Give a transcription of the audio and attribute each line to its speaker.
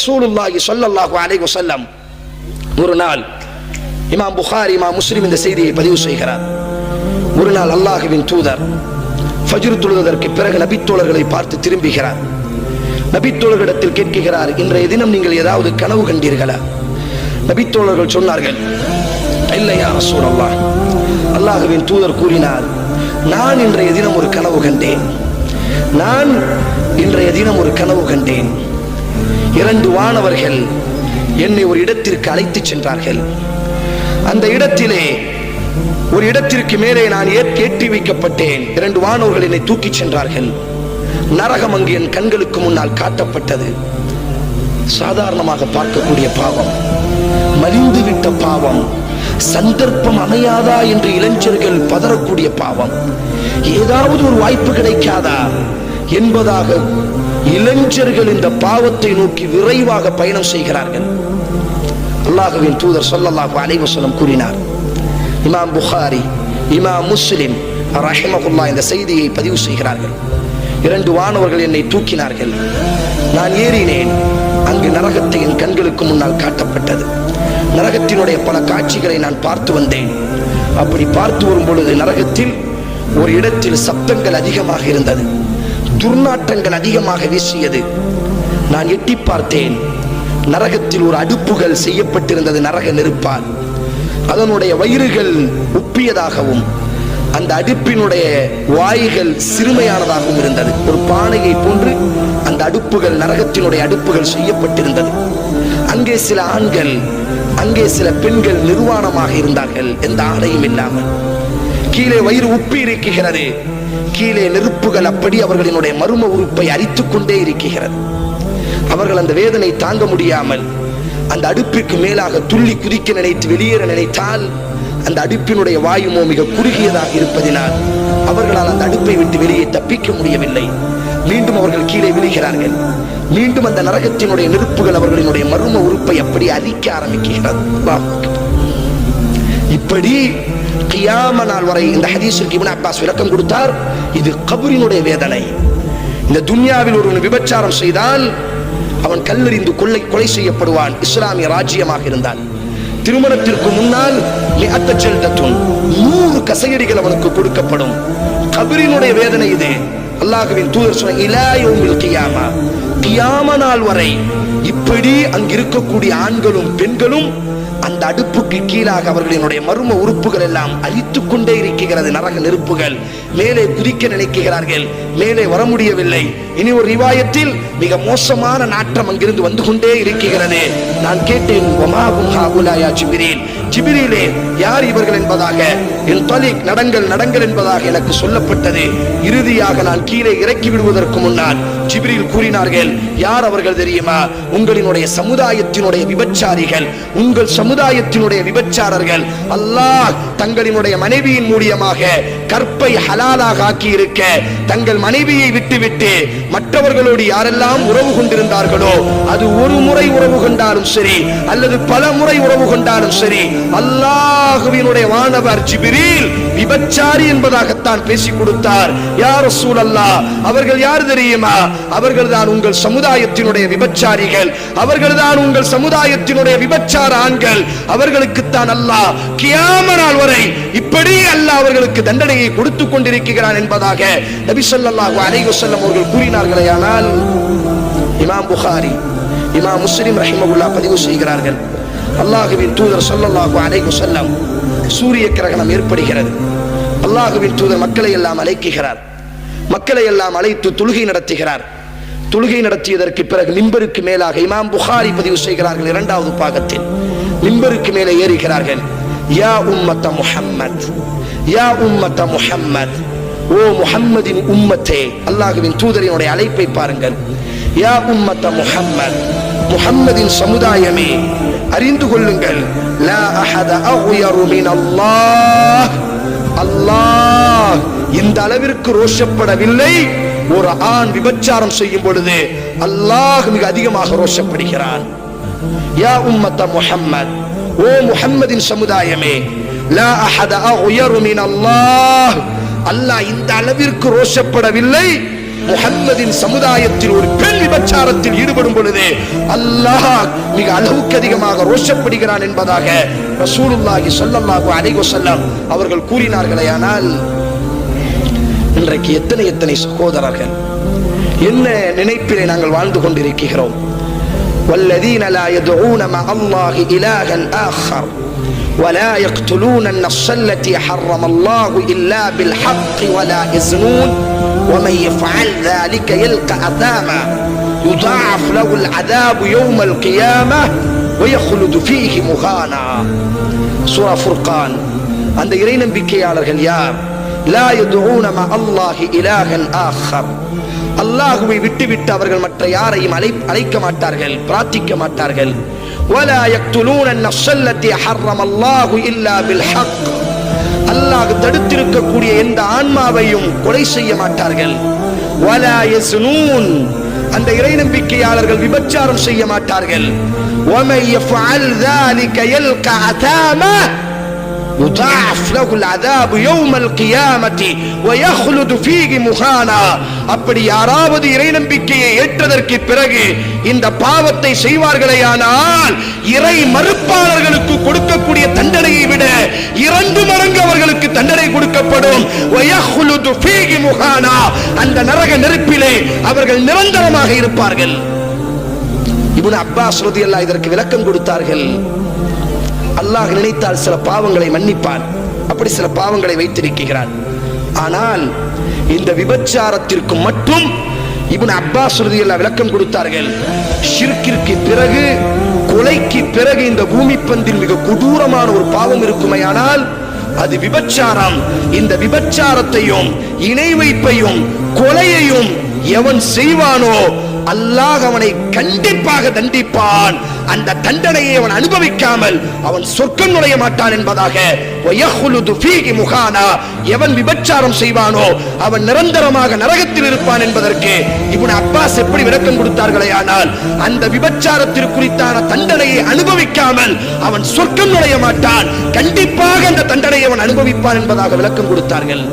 Speaker 1: ரசூலுல்லாஹி ஸல்லல்லாஹு அலைஹி வஸல்லம் ஒரு நாள், இமாம் புகாரி இமாம் முஸ்லிம் இந்த செய்தியை பதிவு செய்கிறார். ஒரு நாள் அல்லாஹ்வின் தூதர் ஃபஜ்ர் தொழுவதற்கு பிறகு நபித்தோழர்களை பார்த்து திரும்புகிறார். நபித்தோழர்களிடத்தில் கேட்கிறார், இன்றைய தினம் நீங்கள் ஏதாவது கனவு கண்டீர்களா? நபித்தோழர்கள் சொன்னார்கள், இல்லை யா ரசூலல்லாஹ். அல்லாஹ்வின் தூதர் கூறினார், நான் இன்றைய தினம் ஒரு கனவு கண்டேன். நான் இன்றைய தினம் ஒரு கனவு கண்டேன். 2 வானவர்கள் என்னை ஒரு இடத்திற்கு அழைத்து சென்றார்கள். அந்த இடத்திலே ஒரு இடத்திற்கு மேலே நான் ஏற்றி வைக்கப்பட்டேன். 2 வானவர்கள் என்னை தூக்கி சென்றார்கள். நரகம் அங்கு என் கண்களுக்கு முன்னால் காட்டப்பட்டது. சாதாரணமாக பார்க்கக்கூடிய பாவம், மலிந்துவிட்ட பாவம், சந்தர்ப்பம் அமையாதா என்று இளைஞர்கள் பதறக்கூடிய பாவம், ஏதாவது ஒரு வாய்ப்பு கிடைக்காதா என்பதாக இளைஞர்கள் இந்த பாவத்தை நோக்கி விரைவாக பயணம் செய்கிறார்கள். அல்லாஹ்வின் தூதர் ஸல்லல்லாஹு அலைஹி வஸல்லம் கூறினார். இமாம் புகாரி இமாம் முஸ்லிம் ரஹிமஹுல்லாஹ் இந்த செய்தியை பதிவு செய்கிறார்கள். 2 வானவர்கள் என்னை தூக்கினார்கள். நான் ஏறினேன். அங்கு நரகத்தை என் கண்களுக்கு முன்னால் காட்டப்பட்டது. நரகத்தினுடைய பல காட்சிகளை நான் பார்த்து வந்தேன். அப்படி பார்த்து வரும் பொழுது நரகத்தில் ஒரு இடத்தில் சப்தங்கள் அதிகமாக இருந்தது, துர்நாற்றங்கள் அதிகமாக வீசியது. நான் எட்டி பார்த்தேன். நரகத்தில் ஒரு அடுப்புகள் செய்யப்பட்டிருந்தது நரக நெருப்பால். அதனுடைய வயிறுகள் உப்பியதாகவும் அந்த அடுப்பினுடைய வாய்கள் சிறுமையானதாகவும் இருந்தது. ஒரு பானையை போன்று அந்த அடுப்புகள், நரகத்தினுடைய அடுப்புகள் செய்யப்பட்டிருந்தது. அங்கே சில ஆண்கள், அங்கே சில பெண்கள் நிர்வாணமாக இருந்தார்கள், எந்த ஆடையும் இல்லாமல். கீழே வயிறு உப்பி இருக்கிறது. கீழே நெருப்புகள் அப்படி அவர்களினுடைய மர்ம உறுப்பை அரித்துக் கொண்டே இருக்கிறது. அவர்கள் அந்த வேதனை தாங்க முடியாமல் அந்த அடுப்பிற்கு மேலாக துள்ளி குதிக்க நினைத்து வெளியேற நினைத்தால் அந்த அடுப்பினுடைய வாயுமோ மிக குறுகியதாக இருப்பதினால் அவர்களால் அந்த அடுப்பை விட்டு வெளியே தப்பிக்க முடியவில்லை. மீண்டும் அவர்கள் கீழே விழுகிறார்கள். மீண்டும் அந்த நரகத்தினுடைய நெருப்புகள் அவர்களினுடைய மர்ம உறுப்பை அப்படி அரிக்க ஆரம்பிக்கிறது. இப்படி கியாம நாள் வரை இந்த ஹதீஸுக்கு இப்னு அப்பாஸ் விளக்கம் கொடுத்தார். இது கபரினுடைய வேதனை. இந்த துன்யாவில் ஒரு விபச்சாரம் செய்தால் அவன் கல்லெறிந்து கொலை செய்யப்படுவான். இஸ்லாமிய ராஜ்யமாக இருந்தால் திருமணத்திற்கு முன்னால் 100 கசையடிகள் அவனுக்கு கொடுக்கப்படும். கபரினுடைய வேதனை இது. அல்லாஹ்வின் தூதர் சொன்ன இலா யௌமில் கியாமா, கியாம நாள் வரை இப்படி அங்கிருக்கக்கூடிய ஆண்களும் பெண்களும் அந்த அடுப்புக்கு கீழாக அவர்களினுடைய மர்ம உறுப்புகள் எல்லாம் அழித்துக் கொண்டே இருக்கிறது. நரக நெருப்புகள் மேலே குதிக்க நினைக்கிறார்கள், மேலே வர முடியவில்லை. இனி ஒரு ரிவாயத்தில் மிக மோசமான நாற்றம் அங்கிருந்து வந்து கொண்டே இருக்கிறது. நான் கேட்டேன், ஜிப்ரீலே, யார் இவர்கள் என்பதாக, என் தலிக் நடங்கள் என்பதாக எனக்கு சொல்லப்பட்டது. இறுதியாக நான் கீழே இறக்கி விடுவதற்கு முன்னால் ஜிப்ரீல் கூறினார்கள், யார் அவர்கள் தெரியுமா? உங்களினுடைய சமுதாயத்தினுடைய விபச்சாரிகள், உங்கள் சமுதாயத்தினுடைய விபச்சாரர்கள். அல்லாஹ் தங்களினுடைய மனைவியின் மூலியமாக கற்பை ஹலாலாக ஆக்கி இருக்க, தங்கள் மனைவியை விட்டுவிட்டு மற்றவர்களோடு யாரெல்லாம் உறவு கொண்டிருந்தார்களோ, அது ஒரு முறை உறவு கொண்டாலும் சரி அல்லது பல முறை உறவு கொண்டாலும் சரி, அல்லாஹ்வினுடைய வானவர் ஜிப்ரீல் விபச்சாரி என்பதாகத்தான் பேசி கொடுத்தார். யா ரசூலல்லாஹ், அவர்கள் யார் தெரியுமா? அவர்கள் தான் உங்கள் சமுதாயத்தினுடைய விபச்சாரிகள், அவர்கள் தான் உங்கள் சமுதாயத்தினுடைய விபச்சார ஆண்கள். அவர்களுக்குத்தான் அல்லாஹ் கியாம நாள் வரை இப்படி அல்லாஹ் அவர்களுக்கு தண்டனையை கொடுத்துக் கொண்டிருக்கிறான் என்பதாக நபி ஸல்லல்லாஹு அலைஹி வஸல்லம் அவர்கள் கூறினார்களேயானால், இமாம் புகாரி இமாம் முஸ்லிம் ரஹிமஹுல்லாஹ் பதிவு செய்கிறார்கள். அல்லாஹ்வின் தூதர் ஸல்லல்லாஹு அலைஹி வஸல்லம் சூரிய கிரகணம் ஏற்படுகிறது. அல்லாஹ்வின் தூதர் மக்களை எல்லாம் அழைக்கிறார். மக்களை எல்லாம் அழைத்து தொழுகை நடத்துகிறார். தொழுகை நடத்தியதற்கு பிறகு மிம்பருக்கு மேலாக இமாம் புகாரி பதிவு செய்கிறார்கள். 2வது பாகத்தில் மிம்பருக்கு மேலே ஏறுகிறார்கள். யா உம்மத்த முஹம்மத், யா உம்மத்த முஹம்மத், ஓ முஹம்மதின் உம்மத்தே. அல்லாஹ்வின் தூதரினுடைய அழைப்பை பாருங்கள். யா உம்மத்த முஹம்மத், முஹம்மதின் சமுதாயமே, அறிந்து கொள்ளுங்கள், லா அஹத அக்யரு மின் அல்லாஹ், அல்லாஹ் இந்த அளவிற்கு ரோஷப்படவில்லை. ஒரு ஆண் விபச்சாரம் செய்யும் பொழுது அல்லாஹ் மிக அதிகமாக ரோஷப்படுகிறான். யா உம்மத்த முஹம்மத், ஓ முஹம்மதின் சமுதாயமே, லா அஹத அக்யரு மின் அல்லாஹ், அல்லாஹ் இந்த அளவிற்கு ரோஷப்படவில்லை. முஹம்மதின் சமுதாயத்தில் ஒரு பெண் விபச்சாரத்தில் ஈடுபடும் பொழுது அல்லாஹ் மிக அளவுக்கு அதிகமாக ரோஷப்படுகிறான் என்பதாக ரசூலுல்லாஹி ஸல்லல்லாஹு அலைஹி வஸல்லம் அவர்கள் கூறினார்களேயானால் இன்றைக்கு எத்தனை சகோதரர்கள் என்ன நினைப்பிலே நாங்கள் வாழ்ந்து கொண்டிருக்கிறோம். والذين لا يدعون مع الله إلها آخر ولا يقتلون النفس التي حرم الله إلا بالحق ولا يزنون ومن يفعل ذلك يلقى أثاما يضاعف له العذاب يوم القيامة ويخلد فيه مهانا. சூரா ஃபுர்கான். அந்த இறை நம்பிக்கையாளர்கள் யார்? லா யதுஊன மஅ அல்லாஹி இலாஹன் ஆஹர். அல்லாஹ்வை விட்டுவிட்டு அவர்கள் மற்ற யாரையும் அழைக்க மாட்டார்கள், பிரார்த்திக்க மாட்டார்கள். வலா யக்துலூன அன்-நஃப்ஸ அல்லதி ஹர்ரம அல்லாஹு இல்லா பில் ஹக். அல்லாஹ் தடுத்திருக்கக்கூடிய எந்த ஆன்மாவையும் கொலை செய்ய மாட்டார்கள். வலா யஸ்னூன். அந்த இறை நம்பிக்கையாளர்கள் விபச்சாரம் செய்ய மாட்டார்கள். வமன் யஃஅல் ذلك يلقى أثاما يضاعف له العذاب يوم القيامة ويخلد فيه مهانا. அப்படி யாராவது இறை நம்பிக்கையை ஏற்றதற்கு பிறகு இந்த பாவத்தை செய்வார்களேயானால் இறை மறுப்பாளர்களுக்கு கொடுக்கக்கூடிய தண்டனையை விட 2 மடங்கு அவர்களுக்கு தண்டனை கொடுக்கப்படும். ويخلد فيه مهانا. அந்த நரக நெருப்பிலே அவர்கள் நிரந்தரமாக இருப்பார்கள். இப்னு அப்பாஸ் ரலியல்லாஹு இதற்கு விளக்கம் கொடுத்தார்கள். அல்லாஹ் நினைத்தால் சில பாவங்களை மன்னிப்பான், அப்படி சில பாவங்களை வைத்திருக்கிறான். ஆனால் இந்த விபச்சாரத்திற்கு மட்டும் இப்னு அப்பாஸ் ரலியல்லாஹு விளக்கம் கொடுத்தார்கள். ஷிர்கிற்கு பிறகு, கொலைக்கு பிறகு இந்த பூமி பந்தில் மிக கொடூரமான ஒரு பாவம் இருக்குமையானால் அது விபச்சாரம். இந்த விபச்சாரத்தையும் இணை வைப்பையும் கொலையையும் எவன் செய்வானோ அல்லாஹ் அவனை கண்டிப்பாக தண்டிப்பான். அந்த தண்டனையை அவன் அனுபவிக்காமல் அவன் சொர்க்கம் நுழைய மாட்டான் என்பதாக. எவன் விபச்சாரம் செய்வானோ அவன் நிரந்தரமாக நரகத்தில் இருப்பான் என்பதற்கு இப்னு அப்பாஸ் எப்படி விளக்கம் கொடுத்தார்களே, ஆனால் அந்த விபச்சாரத்திற்கு குறித்தான தண்டனையை அனுபவிக்காமல் அவன் சொர்க்கம் நுழைய மாட்டான், கண்டிப்பாக அந்த தண்டனையை அவன் அனுபவிப்பான் என்பதாக விளக்கம் கொடுத்தார்கள்.